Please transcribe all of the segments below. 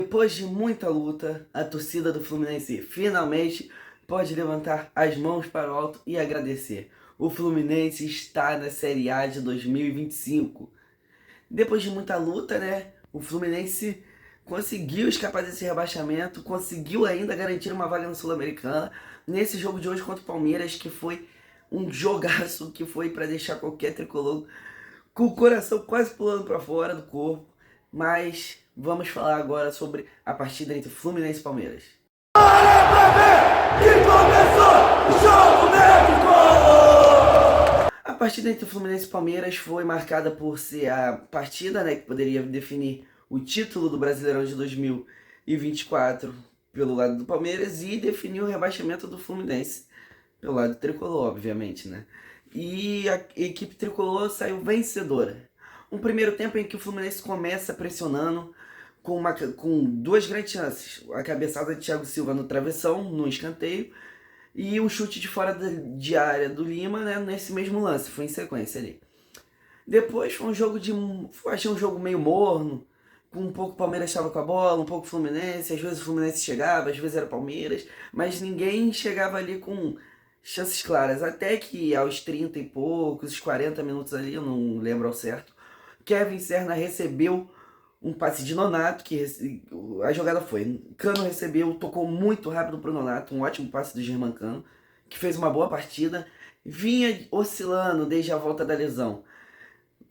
Depois de muita luta, a torcida do Fluminense finalmente pode levantar as mãos para o alto e agradecer. O Fluminense está na Série A de 2025. Depois de muita luta, né? O Fluminense conseguiu escapar desse rebaixamento, conseguiu ainda garantir uma vaga na Sul-Americana nesse jogo de hoje contra o Palmeiras, que foi um jogaço que foi para deixar qualquer tricolor com o coração quase pulando para fora do corpo. Mas vamos falar agora sobre a partida entre Fluminense e Palmeiras. A partida entre Fluminense e Palmeiras foi marcada por ser a partida, né, que poderia definir o título do Brasileirão de 2024 pelo lado do Palmeiras e definir o rebaixamento do Fluminense pelo lado tricolor, obviamente, né? E a equipe tricolor saiu vencedora. Um primeiro tempo em que o Fluminense começa pressionando com duas grandes chances. A cabeçada de Thiago Silva no travessão, no escanteio, e um chute de fora de área do Lima, né, nesse mesmo lance, foi em sequência ali. Depois foi um jogo de. Achei um jogo meio morno, com um pouco o Palmeiras estava com a bola, um pouco o Fluminense, às vezes o Fluminense chegava, às vezes era o Palmeiras, mas ninguém chegava ali com chances claras. Até que aos 30 e poucos, os 40 minutos ali, eu não lembro ao certo, Kevin Serna recebeu um passe de Nonato, a jogada foi, Cano recebeu, tocou muito rápido pro Nonato, um ótimo passe do Germancano, que fez uma boa partida, vinha oscilando desde a volta da lesão.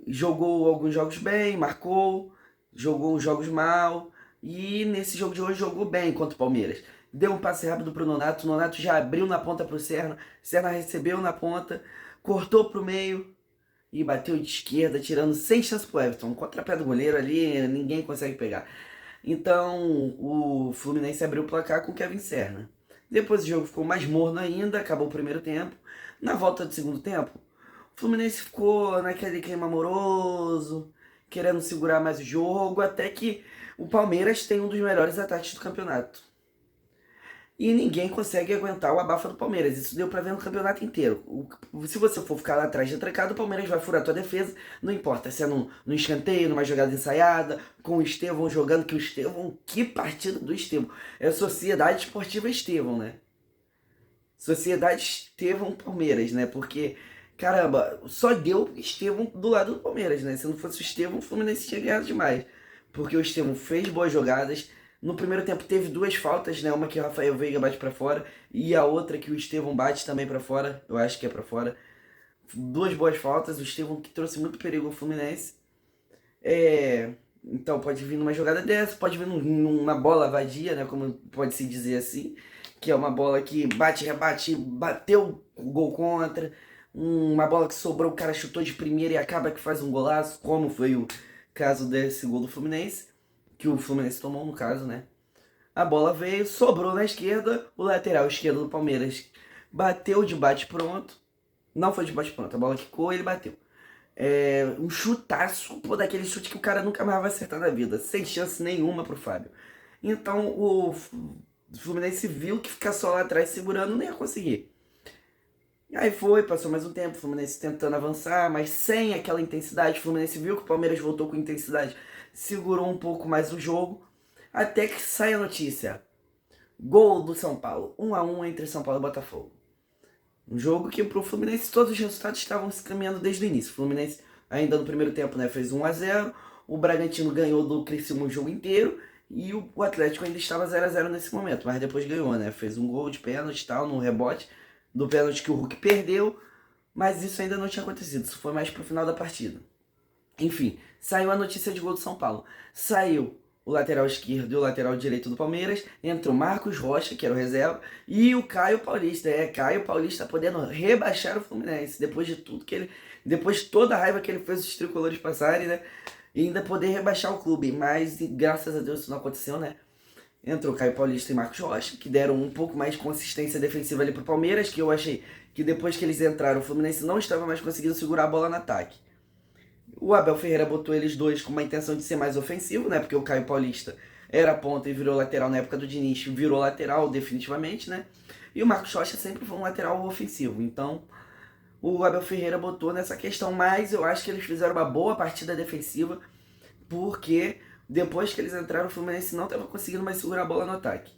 Jogou alguns jogos bem, marcou, jogou uns jogos mal, e nesse jogo de hoje jogou bem contra o Palmeiras. Deu um passe rápido pro Nonato, o Nonato já abriu na ponta pro Serna, Serna recebeu na ponta, cortou pro meio, e bateu de esquerda, tirando sem chance pro Everton. Um contrapé do goleiro ali, ninguém consegue pegar. Então o Fluminense abriu o placar com o Kevin Serna. Depois o jogo ficou mais morno ainda, acabou o primeiro tempo. Na volta do segundo tempo, o Fluminense ficou naquele clima amoroso, querendo segurar mais o jogo, até que o Palmeiras tem um dos melhores ataques do campeonato. E ninguém consegue aguentar o abafa do Palmeiras. Isso deu pra ver no campeonato inteiro. Se você for ficar lá atrás de trancado, o Palmeiras vai furar a tua defesa. Não importa se é no escanteio, numa jogada ensaiada, com o Estevão jogando, que o Estevão, que partida do Estevão. É Sociedade Esportiva Estevão, né? Sociedade Estevão Palmeiras, né? Porque, caramba, só deu Estevão do lado do Palmeiras, né? Se não fosse o Estevão, o Fluminense tinha ganhado demais. Porque o Estevão fez boas jogadas. No primeiro tempo teve duas faltas, né? Uma que o Rafael Veiga bate pra fora e a outra que o Estevão bate também pra fora. Eu acho que é pra fora. Duas boas faltas. O Estevão que trouxe muito perigo ao Fluminense. Então pode vir numa jogada dessa, pode vir numa bola vadia, né? Como pode se dizer assim. Que é uma bola que bate, rebate, bateu o gol contra. Uma bola que sobrou, o cara chutou de primeira e acaba que faz um golaço, como foi o caso desse gol do Fluminense. Que o Fluminense tomou no caso, né? A bola veio, sobrou na esquerda, o lateral esquerdo do Palmeiras bateu de bate pronto. Não foi de bate pronto, a bola quicou e ele bateu. Um chutaço, pô, daquele chute que o cara nunca mais vai acertar na vida, sem chance nenhuma pro Fábio. Então o Fluminense viu que ficar só lá atrás segurando não ia conseguir. Aí foi, passou mais um tempo, o Fluminense tentando avançar, mas sem aquela intensidade. O Fluminense viu que o Palmeiras voltou com intensidade, segurou um pouco mais o jogo, até que sai a notícia. Gol do São Paulo, 1-1 entre São Paulo e Botafogo. Um jogo que pro Fluminense todos os resultados estavam se caminhando desde o início. O Fluminense ainda no primeiro tempo, né, fez 1-0, o Bragantino ganhou do Criciúma o jogo inteiro, e o Atlético ainda estava 0-0 nesse momento, mas depois ganhou, né? Fez um gol de pênalti e tal, no rebote do pênalti que o Hulk perdeu, mas isso ainda não tinha acontecido, isso foi mais pro final da partida. Enfim, saiu a notícia de gol do São Paulo. Saiu o lateral esquerdo e o lateral direito do Palmeiras, entrou Marcos Rocha, que era o reserva, e o Caio Paulista. Caio Paulista podendo rebaixar o Fluminense, depois de tudo que ele... Depois de toda a raiva que ele fez os tricolores passarem, né? E ainda poder rebaixar o clube, mas graças a Deus isso não aconteceu, né? Entrou Caio Paulista e Marcos Rocha, que deram um pouco mais de consistência defensiva ali pro Palmeiras, que eu achei que depois que eles entraram, o Fluminense não estava mais conseguindo segurar a bola no ataque. O Abel Ferreira botou eles dois com uma intenção de ser mais ofensivo, né? Porque o Caio Paulista era ponta e virou lateral na época do Diniz, virou lateral definitivamente, né? E o Marcos Rocha sempre foi um lateral ofensivo. Então, o Abel Ferreira botou nessa questão, mas eu acho que eles fizeram uma boa partida defensiva, porque Depois que eles entraram, o Fluminense não estava conseguindo mais segurar a bola no ataque.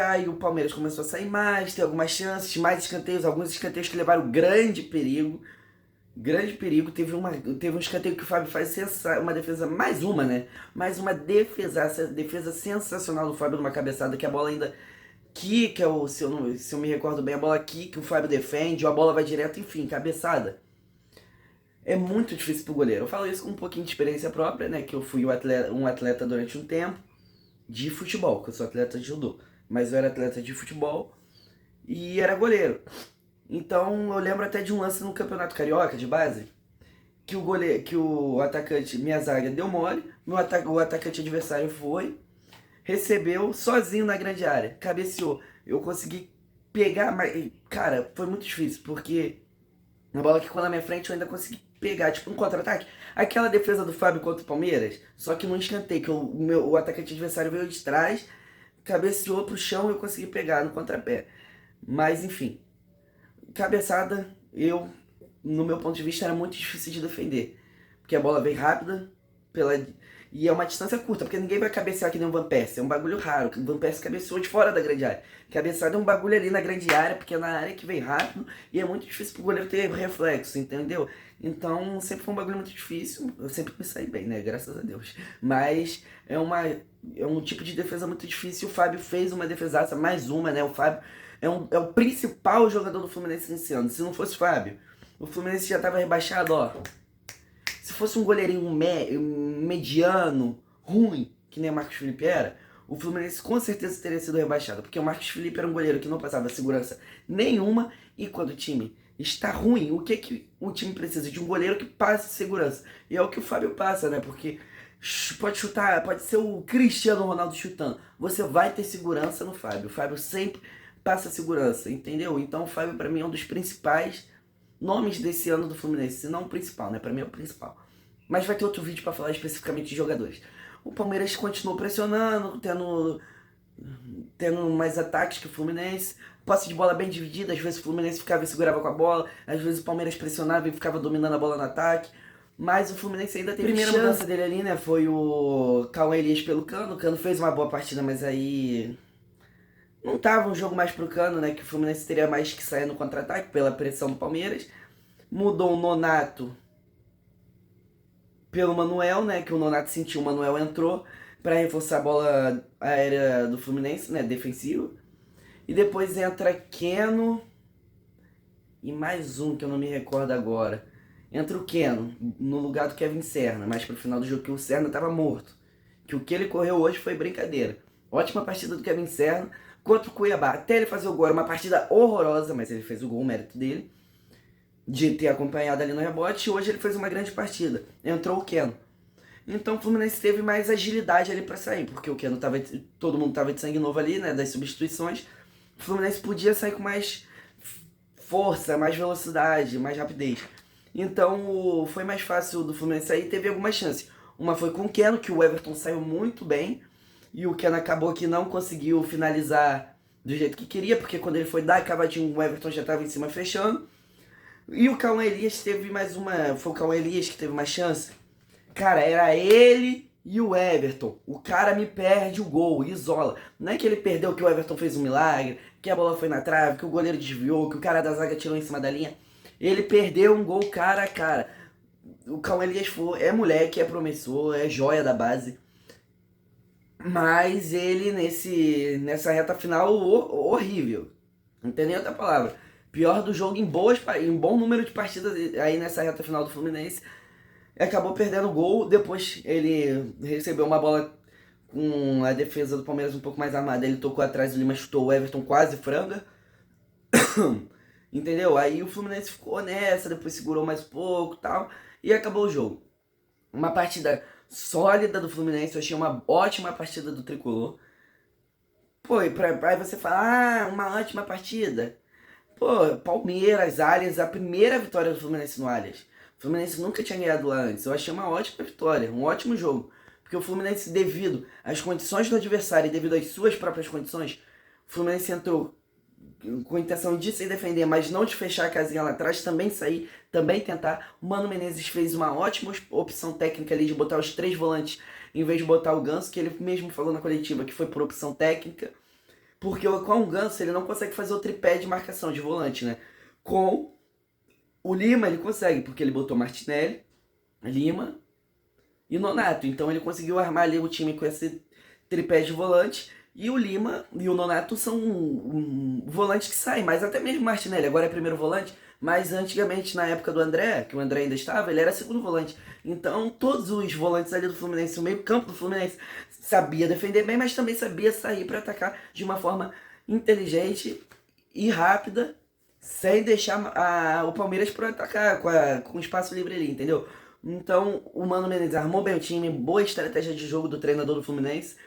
Aí o Palmeiras começou a sair mais, ter algumas chances, mais escanteios, alguns escanteios que levaram grande perigo. Grande perigo. Teve um escanteio que o Fábio faz uma defesa, mais uma, né? Mais uma defesa sensacional do Fábio numa cabeçada que a bola ainda quica, se eu me recordo bem, a bola quica, o Fábio defende, ou a bola vai direto, enfim, cabeçada. É muito difícil pro goleiro. Eu falo isso com um pouquinho de experiência própria, né? Que eu fui um atleta durante um tempo de futebol, que eu sou atleta de judô. Mas eu era atleta de futebol e era goleiro. Então eu lembro até de um lance no Campeonato Carioca de base, que o atacante, minha zaga, deu mole, o atacante adversário foi, recebeu sozinho na grande área, cabeceou. Eu consegui pegar, mas, cara, foi muito difícil, porque a bola ficou na minha frente, eu ainda consegui pegar, tipo um contra-ataque. Aquela defesa do Fábio contra o Palmeiras, só que não escanteio, que o atacante adversário veio de trás, cabeceou pro chão e eu consegui pegar no contrapé. Mas enfim, cabeçada, no meu ponto de vista, era muito difícil de defender. Porque a bola vem rápida, e é uma distância curta, porque ninguém vai cabecear que nem o Van Persie. É um bagulho raro. O Van Persie cabeceou de fora da grande área. Cabeçada é um bagulho ali na grande área, pequena área que vem rápido, e é muito difícil pro goleiro ter reflexo, entendeu? Então, sempre foi um bagulho muito difícil. Eu sempre me saí bem, né? Graças a Deus. Mas é um tipo de defesa muito difícil. O Fábio fez uma defesaça, mais uma, né? O Fábio é o principal jogador do Fluminense nesse ano. Se não fosse o Fábio, o Fluminense já tava rebaixado, ó. Se fosse um goleirinho mediano, ruim, que nem o Marcos Felipe era, o Fluminense com certeza teria sido rebaixado. Porque o Marcos Felipe era um goleiro que não passava segurança nenhuma. E quando o time está ruim, o que o time precisa? De um goleiro que passe segurança. E é o que o Fábio passa, né? Porque pode chutar, pode ser o Cristiano Ronaldo chutando. Você vai ter segurança no Fábio. O Fábio sempre passa segurança, entendeu? Então o Fábio pra mim é um dos principais nomes desse ano do Fluminense, se não o principal, né? Pra mim é o principal. Mas vai ter outro vídeo pra falar especificamente de jogadores. O Palmeiras continuou pressionando, tendo mais ataques que o Fluminense. Posse de bola bem dividida, às vezes o Fluminense ficava e segurava com a bola, às vezes o Palmeiras pressionava e ficava dominando a bola no ataque. Mas o Fluminense ainda teve primeira mudança dele ali, né? Foi o Cauê Elias pelo Cano. O Cano fez uma boa partida, mas aí não tava um jogo mais pro Cano, né? Que o Fluminense teria mais que sair no contra-ataque pela pressão do Palmeiras. Mudou o Nonato pelo Manuel, né? Que o Nonato sentiu, o Manuel entrou para reforçar a bola aérea do Fluminense, né? Defensivo. E depois entra Keno e mais um que eu não me recordo agora. Entra o Keno no lugar do Kevin Serna, mais pro final do jogo, que o Serna tava morto. Que o que ele correu hoje foi brincadeira. Ótima partida do Kevin Serna contra o Cuiabá. Até ele fazer o gol, era uma partida horrorosa, mas ele fez o gol, o mérito dele, de ter acompanhado ali no rebote. E hoje ele fez uma grande partida. Entrou o Keno. Então o Fluminense teve mais agilidade ali pra sair, porque o Keno tava, todo mundo tava de sangue novo ali, né, das substituições. O Fluminense podia sair com mais força, mais velocidade, mais rapidez. Então foi mais fácil do Fluminense sair e teve algumas chances. Uma foi com o Keno, que o Everton saiu muito bem, e o Keno acabou que não conseguiu finalizar do jeito que queria, porque quando ele foi dar a cavadinha, o Everton já estava em cima fechando. E o Cauã Elias teve mais uma. Foi o Cauã Elias que teve uma chance. Cara, era ele e o Everton. O cara me perde o gol, isola. Não é que ele perdeu, que o Everton fez um milagre, que a bola foi na trave, que o goleiro desviou, que o cara da zaga tirou em cima da linha. Ele perdeu um gol cara a cara. O Cauã Elias é moleque, é promissor, é joia da base. Mas ele nessa reta final horrível. Não tem nem outra palavra. Pior do jogo em bom número de partidas aí nessa reta final do Fluminense. Acabou perdendo o gol. Depois ele recebeu uma bola com a defesa do Palmeiras um pouco mais armada. Ele tocou atrás, o Lima chutou, o Everton quase franga. Entendeu? Aí o Fluminense ficou nessa, depois segurou mais um pouco e tal. E acabou o jogo. Uma partida sólida do Fluminense. Eu achei uma ótima partida do Tricolor. Pô, e aí você fala, uma ótima partida. Pô, Palmeiras, Allianz, a primeira vitória do Fluminense no Allianz. O Fluminense nunca tinha ganhado lá antes. Eu achei uma ótima vitória, um ótimo jogo. Porque o Fluminense, devido às condições do adversário e devido às suas próprias condições, o Fluminense entrou com a intenção de se defender, mas não de fechar a casinha lá atrás, também sair, também tentar. O Mano Menezes fez uma ótima opção técnica ali de botar os três volantes em vez de botar o Ganso, que ele mesmo falou na coletiva que foi por opção técnica, porque com o Ganso ele não consegue fazer o tripé de marcação de volante, né? Com o Lima ele consegue, porque ele botou Martinelli, Lima e Nonato. Então ele conseguiu armar ali o time com esse tripé de volante. E o Lima e o Nonato são volantes que saem, mas até mesmo o Martinelli agora é primeiro volante, mas antigamente, na época do André, que o André ainda estava, ele era segundo volante. Então todos os volantes ali do Fluminense, o meio campo do Fluminense, sabia defender bem, mas também sabia sair para atacar de uma forma inteligente e rápida, sem deixar o Palmeiras para atacar com espaço livre ali, entendeu? Então o Mano Menezes armou bem o time, boa estratégia de jogo do treinador do Fluminense.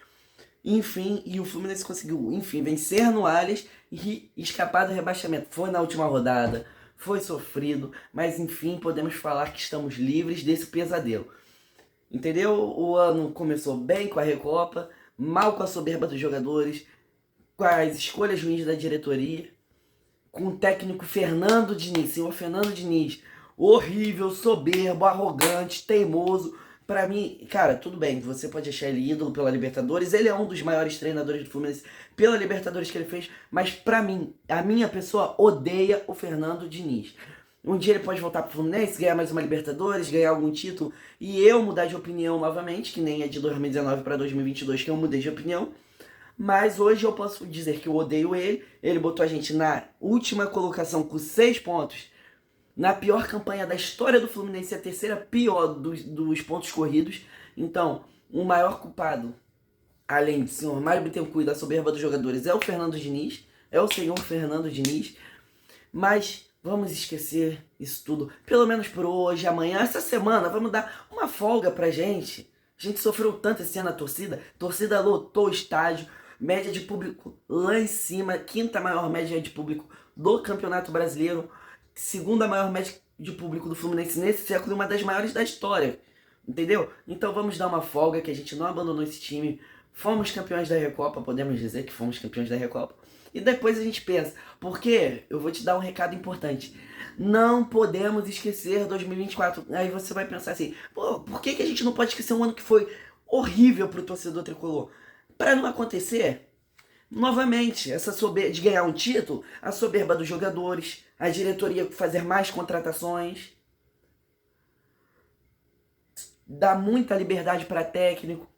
Enfim, e o Fluminense conseguiu, enfim, vencer no Allianz e escapar do rebaixamento. Foi na última rodada, foi sofrido, mas enfim, podemos falar que estamos livres desse pesadelo. Entendeu? O ano começou bem com a Recopa, mal com a soberba dos jogadores, com as escolhas ruins da diretoria, com o técnico Fernando Diniz, senhor Fernando Diniz, horrível, soberbo, arrogante, teimoso. Pra mim, cara, tudo bem, você pode achar ele ídolo pela Libertadores, ele é um dos maiores treinadores do Fluminense pela Libertadores que ele fez, mas pra mim, a minha pessoa odeia o Fernando Diniz. Um dia ele pode voltar pro Fluminense, ganhar mais uma Libertadores, ganhar algum título, e eu mudar de opinião novamente, que nem é de 2019 para 2022 que eu mudei de opinião. Mas hoje eu posso dizer que eu odeio ele. Ele botou a gente na última colocação com 6 pontos. Na pior campanha da história do Fluminense, a terceira pior dos pontos corridos. Então, o maior culpado, além do senhor Mário Bittencourt e da soberba dos jogadores, é o Fernando Diniz. É o senhor Fernando Diniz. Mas vamos esquecer isso tudo. Pelo menos por hoje, amanhã, essa semana, vamos dar uma folga pra gente. A gente sofreu tanto esse ano a torcida. A torcida lotou o estádio. Média de público lá em cima. Quinta maior média de público do Campeonato Brasileiro. Segunda maior média de público do Fluminense nesse século e uma das maiores da história. Entendeu? Então vamos dar uma folga, que a gente não abandonou esse time. Fomos campeões da Recopa, podemos dizer que fomos campeões da Recopa. E depois a gente pensa, porque eu vou te dar um recado importante. Não podemos esquecer 2024. Aí você vai pensar assim, pô, por que a gente não pode esquecer um ano que foi horrível pro torcedor tricolor? Para não acontecer, novamente, essa soberba de ganhar um título, a soberba dos jogadores, a diretoria fazer mais contratações, dar muita liberdade para técnico.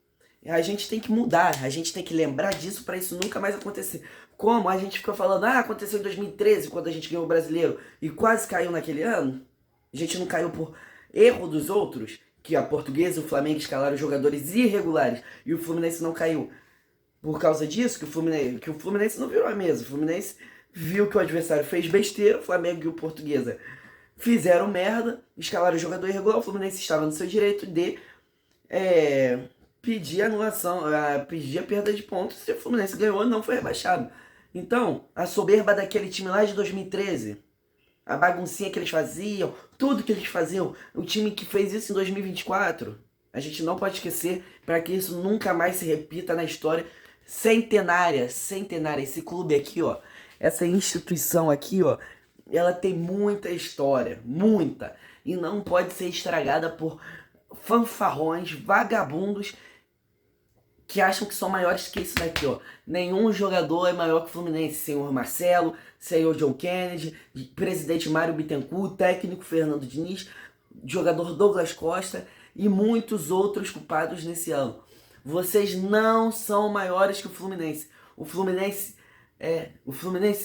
A gente tem que mudar, a gente tem que lembrar disso para isso nunca mais acontecer. Como a gente ficou falando, aconteceu em 2013, quando a gente ganhou o Brasileiro e quase caiu naquele ano. A gente não caiu por erro dos outros, que a Portuguesa e o Flamengo escalaram jogadores irregulares e o Fluminense não caiu. Por causa disso, que o Fluminense não virou a mesa. O Fluminense viu que o adversário fez besteira, o Flamengo e o Portuguesa fizeram merda, escalaram o jogador irregular, o Fluminense estava no seu direito de pedir anulação, pedir a perda de pontos, se o Fluminense ganhou, não foi rebaixado. Então, a soberba daquele time lá de 2013, a baguncinha que eles faziam, tudo que eles faziam, o time que fez isso em 2024, a gente não pode esquecer para que isso nunca mais se repita na história centenária, esse clube aqui, ó, essa instituição aqui, ó, ela tem muita história, muita, e não pode ser estragada por fanfarrões, vagabundos que acham que são maiores que isso daqui, ó. Nenhum jogador é maior que o Fluminense, senhor Marcelo, senhor John Kennedy, presidente Mário Bittencourt, técnico Fernando Diniz, jogador Douglas Costa e muitos outros culpados nesse ano. Vocês não são maiores que o Fluminense. O Fluminense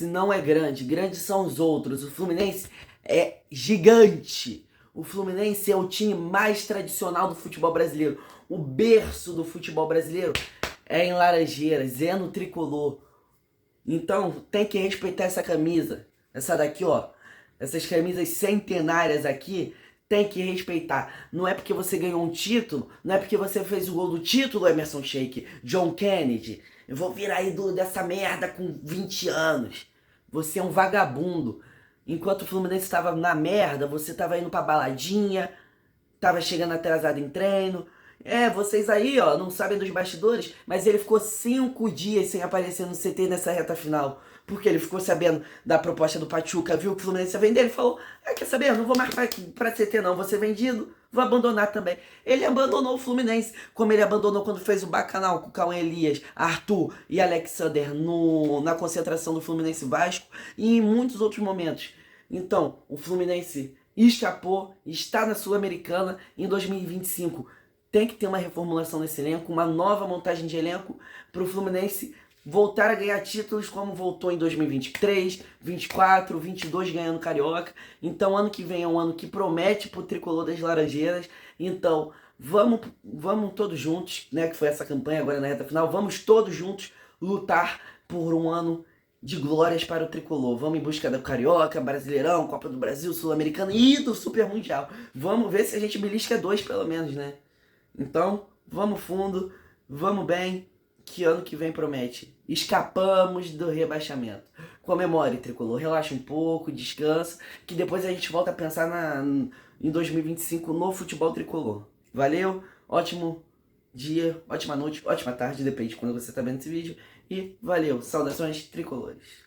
não é grande. Grandes são os outros. O Fluminense é gigante. O Fluminense é o time mais tradicional do futebol brasileiro. O berço do futebol brasileiro é em Laranjeiras, é no tricolor. Então tem que respeitar essa camisa. Essa daqui, ó. Essas camisas centenárias aqui. Tem que respeitar. Não é porque você ganhou um título, não é porque você fez o gol do título, Emerson Sheik, John Kennedy. Eu vou virar ídolo dessa merda com 20 anos. Você é um vagabundo. Enquanto o Fluminense estava na merda, você estava indo pra baladinha, estava chegando atrasado em treino. Vocês aí, ó, não sabem dos bastidores, mas ele ficou 5 dias sem aparecer no CT nessa reta final. Porque ele ficou sabendo da proposta do Pachuca, viu que o Fluminense ia vender, ele falou, quer saber, eu não vou mais pra CT não, vou ser vendido, vou abandonar também. Ele abandonou o Fluminense, como ele abandonou quando fez o Bacanal com o Cauã Elias, Arthur e Alexander na concentração do Fluminense Vasco e em muitos outros momentos. Então, o Fluminense escapou, está na Sul-Americana em 2025. Tem que ter uma reformulação nesse elenco, uma nova montagem de elenco para o Fluminense voltar a ganhar títulos como voltou em 2023, 24, 22 ganhando Carioca. Então ano que vem é um ano que promete pro Tricolor das Laranjeiras. Então vamos todos juntos, né, que foi essa campanha agora na reta final, vamos todos juntos lutar por um ano de glórias para o Tricolor. Vamos em busca do Carioca, Brasileirão, Copa do Brasil, Sul-Americana e do Super Mundial. Vamos ver se a gente belisca 2 pelo menos, né? Então, vamos fundo, vamos bem, que ano que vem promete. Escapamos do rebaixamento. Comemore, Tricolor, relaxa um pouco, descansa, que depois a gente volta a pensar em 2025 no futebol tricolor. Valeu, ótimo dia, ótima noite, ótima tarde, depende de quando você está vendo esse vídeo. E valeu, saudações tricolores.